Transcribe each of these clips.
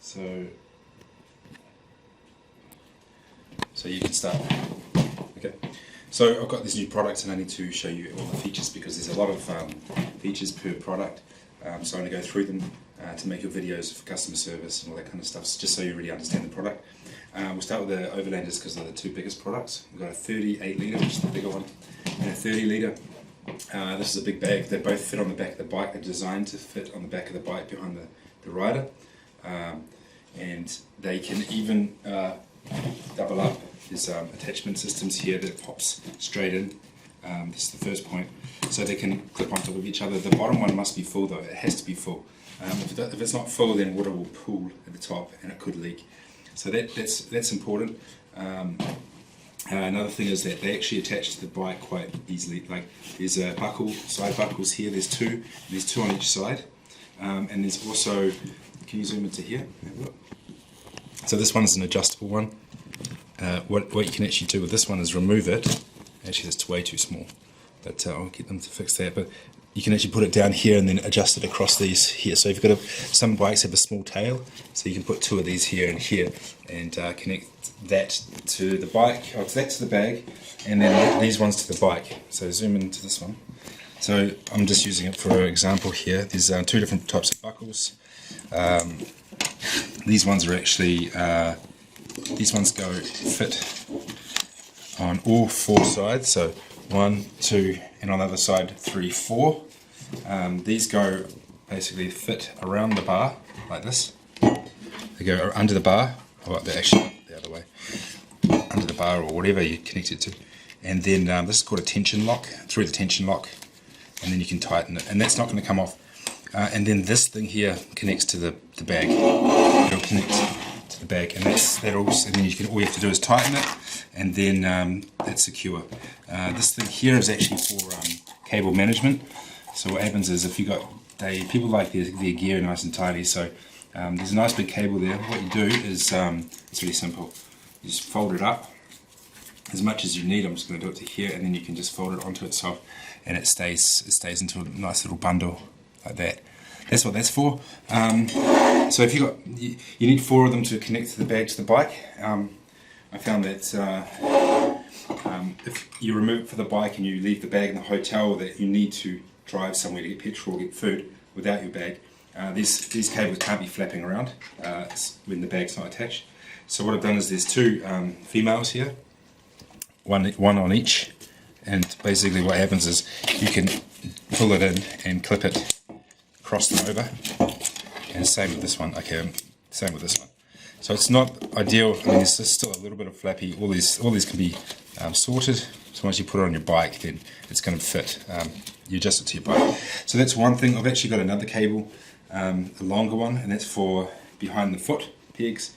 So you can start. Okay, so I've got this new product and I need to show you all the features because there's a lot of features per product. So I'm going to go through them to make your videos for customer service and all that kind of stuff, just so you really understand the product. We'll start with the Overlanders because they're the two biggest products. We've got a 38 litre, which is the bigger one, and a 30 litre. This is a big bag. They both fit on the back of the bike. They're designed to fit on the back of the bike behind the rider, and they can even double up. There's attachment systems here that pops straight in. This is the first point, so they can clip on top of each other. The bottom one must be full though. It has to be full. If it's not full, then water will pool at the top and it could leak. So that's important. Another thing is that they actually attach to the bike quite easily. Like there's a buckle, side buckles here. There's two on each side, and there's also. Can you zoom into here? Have a look. So this one is an adjustable one. What you can actually do with this one is remove it. Actually, that's way too small, but I'll get them to fix that. But you can actually put it down here and then adjust it across these here. So if you've got some bikes have a small tail, so you can put two of these here and here, and connect that to the bike, or that to the bag, and then these ones to the bike. So zoom into this one. So I'm just using it for example here. There's two different types of buckles. These ones are actually these ones go fit on all four sides, so 1, 2, and on the other side 3, 4. These go basically fit around the bar like this. They go under the bar, or they're actually the other way, under the bar or whatever you connect it to. And then this is called a tension lock, through the tension lock, and then you can tighten it, and that's not going to come off. And then this thing here connects to the bag. It'll connect to the bag, and and then all you have to do is tighten it, and then that's secure. This thing here is actually for cable management. So what happens is if you got people like their gear nice and tidy. So there's a nice big cable there. What you do is it's really simple. You just fold it up as much as you need. I'm just going to do it to here, and then you can just fold it onto itself, and it stays into a nice little bundle like that. That's what that's for. So if you need 4 of them to connect the bag to the bike. I found that if you remove it for the bike and you leave the bag in the hotel, that you need to drive somewhere to get petrol or get food without your bag. These cables can't be flapping around when the bag's not attached. So what I've done is there's 2 females here, one on each, and basically what happens is you can pull it in and clip it, cross them over, and same with this one. Okay, same with this one. So it's not ideal. I mean, there's still a little bit of flappy. All these can be sorted. So once you put it on your bike, then it's going to fit. You adjust it to your bike. So that's one thing. I've actually got another cable, a longer one, and that's for behind the foot pegs.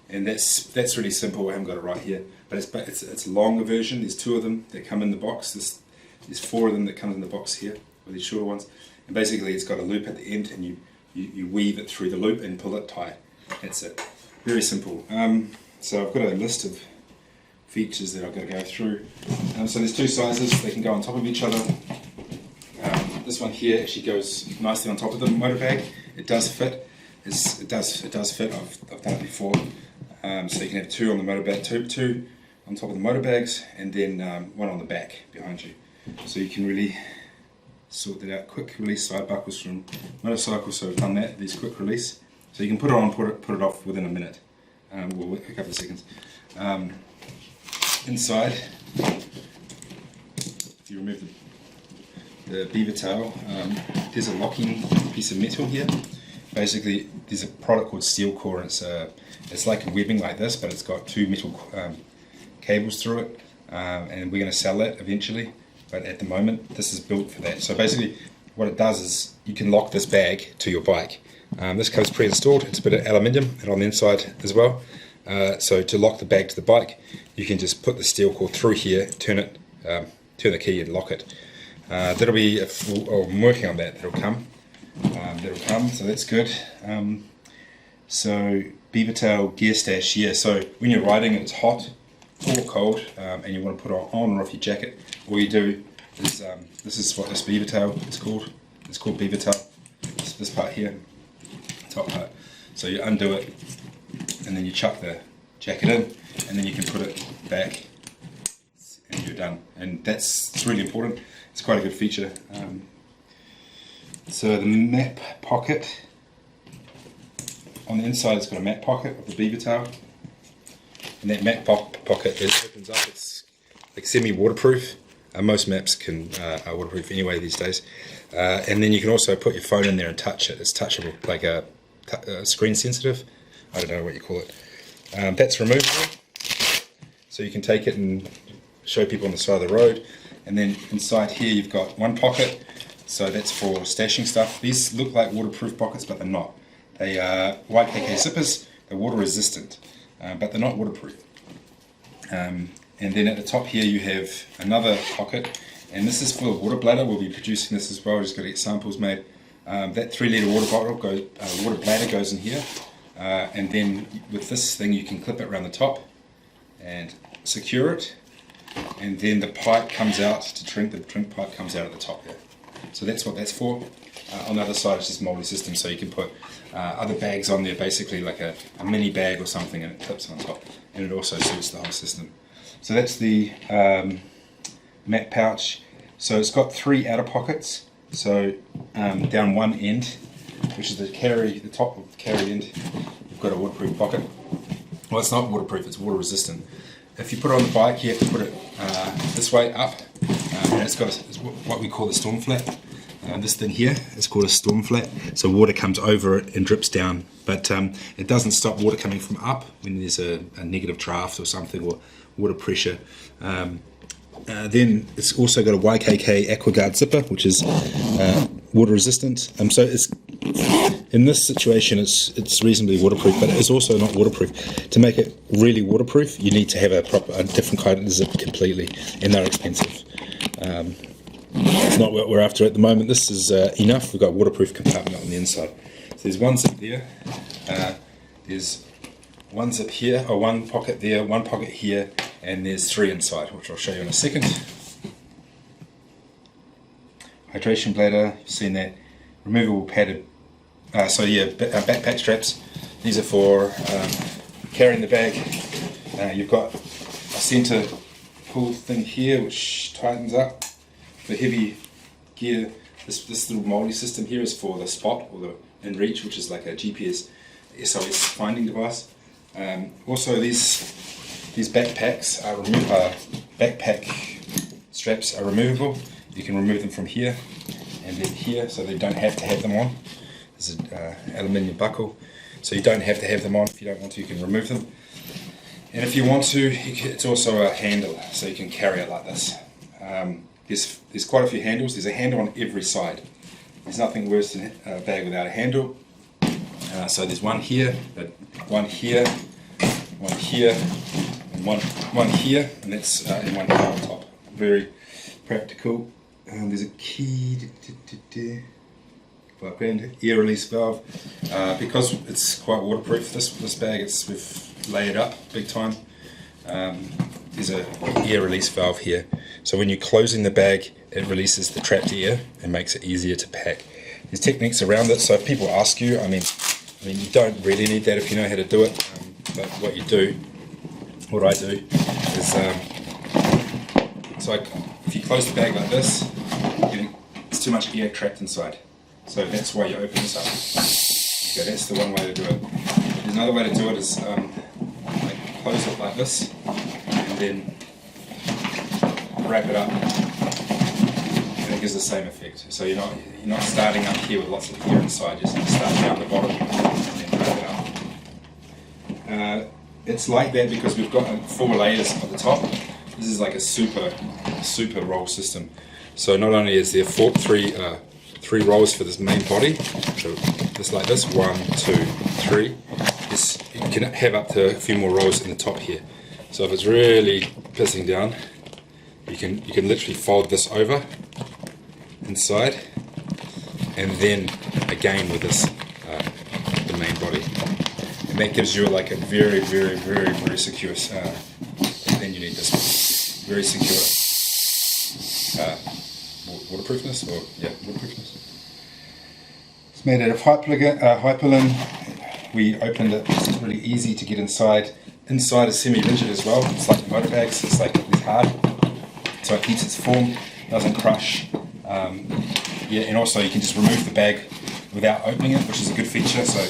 And that's really simple. I haven't got it right here, but it's a longer version. There's 2 of them that come in the box. There's 4 of them that come in the box here, with these shorter ones. And basically, it's got a loop at the end, and you weave it through the loop and pull it tight. That's it. Very simple. So I've got a list of features that I've got to go through. So there's 2 sizes. They can go on top of each other. This one here actually goes nicely on top of the motor bag. It does fit. It does fit. I've done it before. So you can have 2 on the motor bag, 2 on top of the motor bags, and then 1 on the back behind you. So you can really sort that out. Quick release side buckles from motorcycles. So I've done that. These quick release. So you can put it on, put it off within a minute, or a couple of seconds. Inside, if you remove the beaver tail, there's a locking piece of metal here. Basically, there's a product called steel core, and it's like a webbing like this, but it's got 2 metal cables through it, and we're going to sell that eventually. But at the moment, this is built for that. So basically, what it does is you can lock this bag to your bike. This comes pre-installed. It's a bit of aluminium and on the inside as well. So to lock the bag to the bike, you can just put the steel core through here, turn the key and lock it. That'll be, I'm working on that. That'll come. So that's good. So beaver tail gear stash. Yeah. So when you're riding and it's hot or cold, and you want to put on or off your jacket, all you do is this is what this beaver tail is called. It's called beaver tail. This part here. Top part. So you undo it, and then you chuck the jacket in, and then you can put it back, and you're done. And it's really important. It's quite a good feature. So the map pocket, on the inside it's got a map pocket of the beaver tail, and that map pocket opens up. It's like semi-waterproof. Most maps are waterproof anyway these days. And then you can also put your phone in there and touch it. It's touchable, like a screen sensitive. I don't know what you call it. That's removable, so you can take it and show people on the side of the road. And then inside here you've got one pocket, so that's for stashing stuff. These look like waterproof pockets, but they're not. They are YKK zippers. They're water resistant, but they're not waterproof. And then at the top here you have another pocket, and this is full of water bladder. We'll be producing this as well. Just got to get samples made. That 3 litre water bottle water bladder goes in here, and then with this thing you can clip it around the top and secure it, and then the pipe comes out to drink. The drink pipe comes out at the top here. So that's what that's for. On the other side it's just multi-system, so you can put other bags on there, basically like a MiniBag or something, and it clips on top, and it also suits the whole system. So that's the mat pouch. So it's got 3 outer pockets. So down one end, which is the top of the carry end, you've got a waterproof pocket. Well, it's not waterproof, it's water resistant. If you put it on the bike, you have to put it this way up, and it's got what we call the storm flat. This thing here is called a storm flat, so water comes over it and drips down, but it doesn't stop water coming from up when there's a negative draft or something, or water pressure. Then it's also got a YKK AquaGuard zipper, which is water resistant. So it's, in this situation it's reasonably waterproof, but it's also not waterproof. To make it really waterproof, you need to have a different kind of zip completely, and they're expensive. It's not what we're after at the moment. This is enough. We've got a waterproof compartment on the inside. So there's one zip there, there's one zip here, or one pocket there, one pocket here, and there's 3 inside, which I'll show you in a second. Hydration bladder, you've seen that. Removable padded, backpack straps. These are for carrying the bag. You've got a center pull thing here which tightens up. For heavy gear, this little multi system here is for the spot, or the inReach, which is like a GPS SOS finding device. Also these backpacks are backpack straps are removable. You can remove them from here and then here, so they don't have to have them on. There's an aluminium buckle, so you don't have to have them on. If you don't want to, you can remove them. And if you want to, it's also a handle, so you can carry it like this. There's quite a few handles. There's a handle on every side. There's nothing worse than a bag without a handle. So there's one here, one here, one here, and one here, and that's and one here on top. Very practical. There's a key, air release valve. Because it's quite waterproof, this bag, we've layered up big time. There's a air release valve here, so when you're closing the bag, it releases the trapped air and makes it easier to pack. There's techniques around it, so if people ask you, I mean you don't really need that if you know how to do it, but what I do is, if you close the bag like this, it's too much air trapped inside, so that's why you open this up. Okay, that's the one way to do it. There's another way to do it is close it like this, and then wrap it up, and it gives the same effect. So you're not starting up here with lots of air inside, just start down the bottom and then wrap it up. It's like that because we've got 4 layers at the top. This is like a super roll system. So not only is there 3 rolls for this main body, so just like this, 1, 2, 3. You can have up to a few more rolls in the top here. So if it's really pissing down, you can literally fold this over inside, and then again with this the main body, and that gives you like a very secure. Then you need this one, very secure waterproofness, waterproofness. It's made out of hypolene we opened it. It's really easy to get inside. Inside is semi-rigid as well. It's like the motor bags. It's like it's hard, so it keeps its form, doesn't crush. Yeah, and also you can just remove the bag without opening it, which is a good feature. So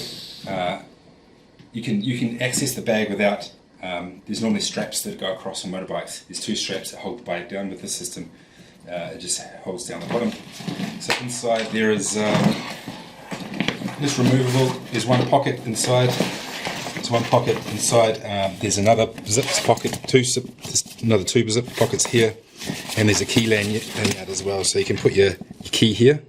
you can access the bag without. There's normally straps that go across on motorbikes. There's 2 straps that hold the bike down. With this system, it just holds down the bottom. So inside there is this removable. There's one pocket inside. There's one pocket inside. There's another zip pocket. There's another 2 zip pockets here, and there's a key lanyard as well. So you can put your key here.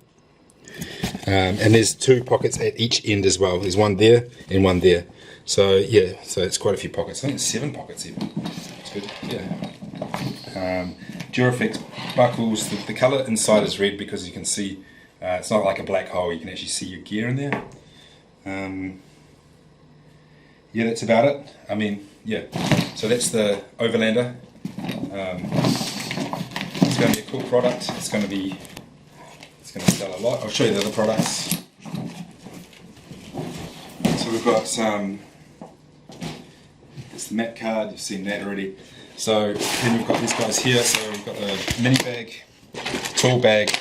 And there's 2 pockets at each end as well. There's one there and one there. So yeah, so it's quite a few pockets. I think it's 7 pockets even. It's good. Yeah. Duraflex buckles. The colour inside is red because you can see it's not like a black hole. You can actually see your gear in there. Yeah, that's about it. I mean, yeah. So that's the Overlander. It's going to be a cool product. It's going to sell a lot. I'll show you the other products. So we've got it's the map card. You've seen that already. So then we've got these guys here. So we've got the MiniBag, TallBag,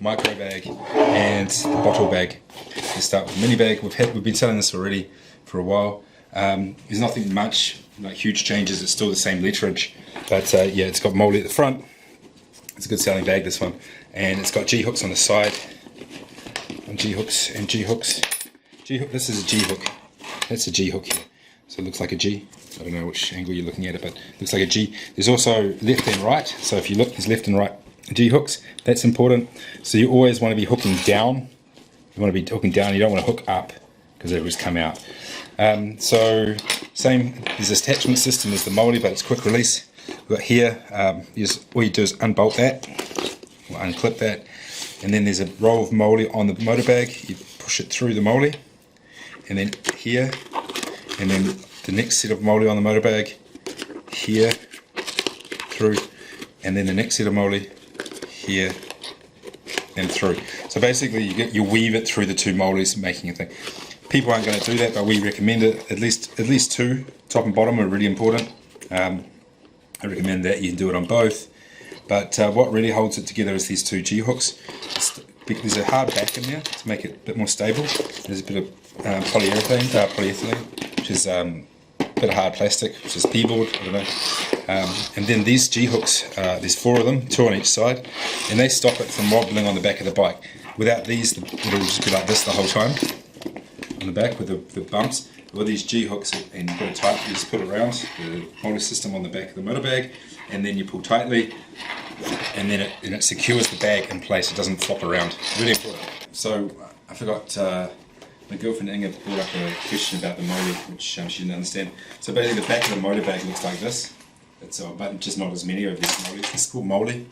MicroBag, and the BottleBag. Let's start with MiniBag. We've been selling this already for a while. There's nothing much, like huge changes. It's still the same letterage, but yeah, it's got molding at the front. It's a good selling bag, this one, and it's got G hooks on the side, and G hooks and G hooks. G hook. This is a G hook. That's a G hook here. So it looks like a G. I don't know which angle you're looking at it, but it looks like a G. There's also left and right. So if you look, there's left and right G hooks. That's important. So you always want to be hooking down. You want to be hooking down. You don't want to hook up because it will just come out. So same. There's this attachment system as the moldy, but it's quick release. We've got here. All you do is unbolt that, or unclip that, and then there's a roll of moldy on the motor bag. You push it through the moldy, and then here, and then the next set of moldy on the motor bag here, through, and then the next set of moldy here and through. So basically you weave it through the 2 moldies, making a thing. People aren't going to do that, but we recommend it. At least 2, top and bottom, are really important. I recommend that. You can do it on both, but what really holds it together is these 2 G hooks. There's a hard back in there to make it a bit more stable. There's a bit of polyethylene, which is a bit of hard plastic, which is Beaver, I don't know. And then these G hooks, there's 4 of them, 2 on each side, and they stop it from wobbling on the back of the bike. Without these, it'll just be like this the whole time on the back with the bumps. With these G hooks and you put it tight, you just put it around the motor system on the back of the motor bag, and then you pull tightly, and then it secures the bag in place. It doesn't flop around. Really important. So I forgot. My girlfriend Inga brought up a question about the moldy, which she didn't understand. So basically, the back of the motor bag looks like this. It's but just not as many of these moldy. It's called moldy.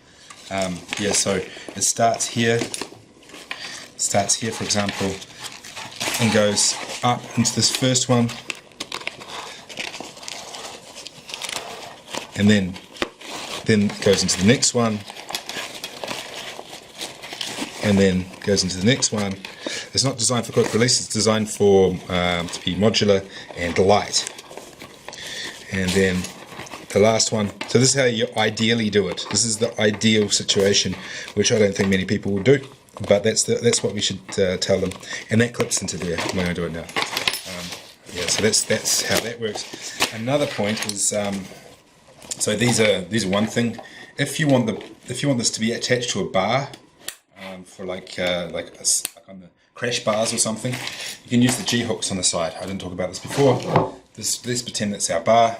Yeah. So it starts here. Starts here, for example, and goes up into this first one, and then goes into the next one, and then goes into the next one. It's not designed for quick release. It's designed for to be modular and light. And then the last one. So this is how you ideally do it. This is the ideal situation, which I don't think many people will do. But that's what we should tell them, and that clips into there. I'm going to do it now. Yeah, so that's how that works. Another point is, so these are one thing. If you want this to be attached to a bar, for like on the crash bars or something, you can use the G hooks on the side. I didn't talk about this before. Let's pretend that's our bar.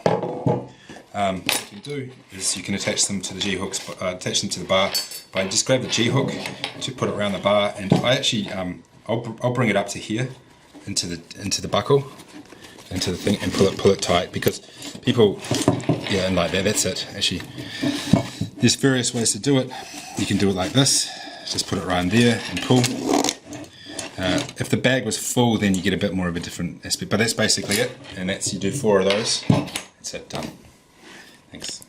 What you can do is you can attach them to the G hooks, attach them to the bar by just grab the G hook to put it around the bar, and I actually I'll bring it up to here into the buckle, into the thing, and pull it tight, because people, yeah, and like that. That's it. Actually, there's various ways to do it. You can do it like this. Just put it right in there and pull. If the bag was full, then you get a bit more of a different aspect. But that's basically it, and that's, you do 4 of those. That's it, done. Thanks.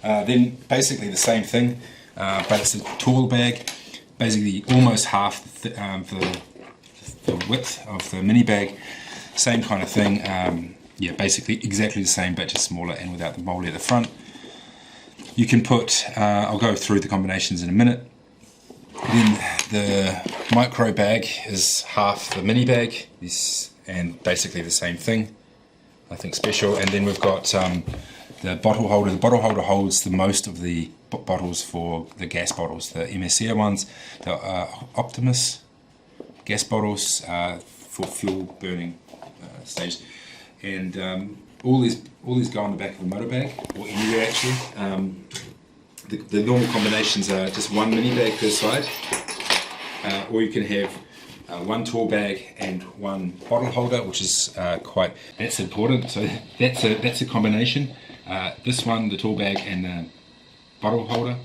Then basically the same thing, but it's a TallBag. Basically almost half the width of the MiniBag. same kind of thing. Yeah, basically exactly the same, but just smaller and without the molly at the front. You can put, I'll go through the combinations in a minute. Then the MicroBag is half the MiniBag, and basically the same thing. Nothing special. And then we've got the bottle holder. The bottle holder holds the most of the bottles for the gas bottles, the MSCO ones, the Optimus gas bottles for fuel burning stage. And all these go on the back of a motor bag, or anywhere actually. The normal combinations are just one MiniBag per side, or you can have one TallBag and one bottle holder, which is that's important. So that's a combination. This one, the TallBag and the bottle holder,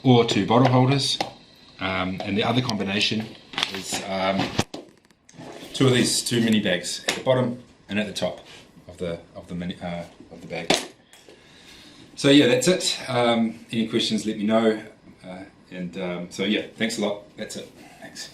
or two bottle holders, and the other combination is two MiniBags at the bottom and at the top of the bag. So yeah, that's it. Any questions, let me know. So yeah, thanks a lot. That's it. Thanks.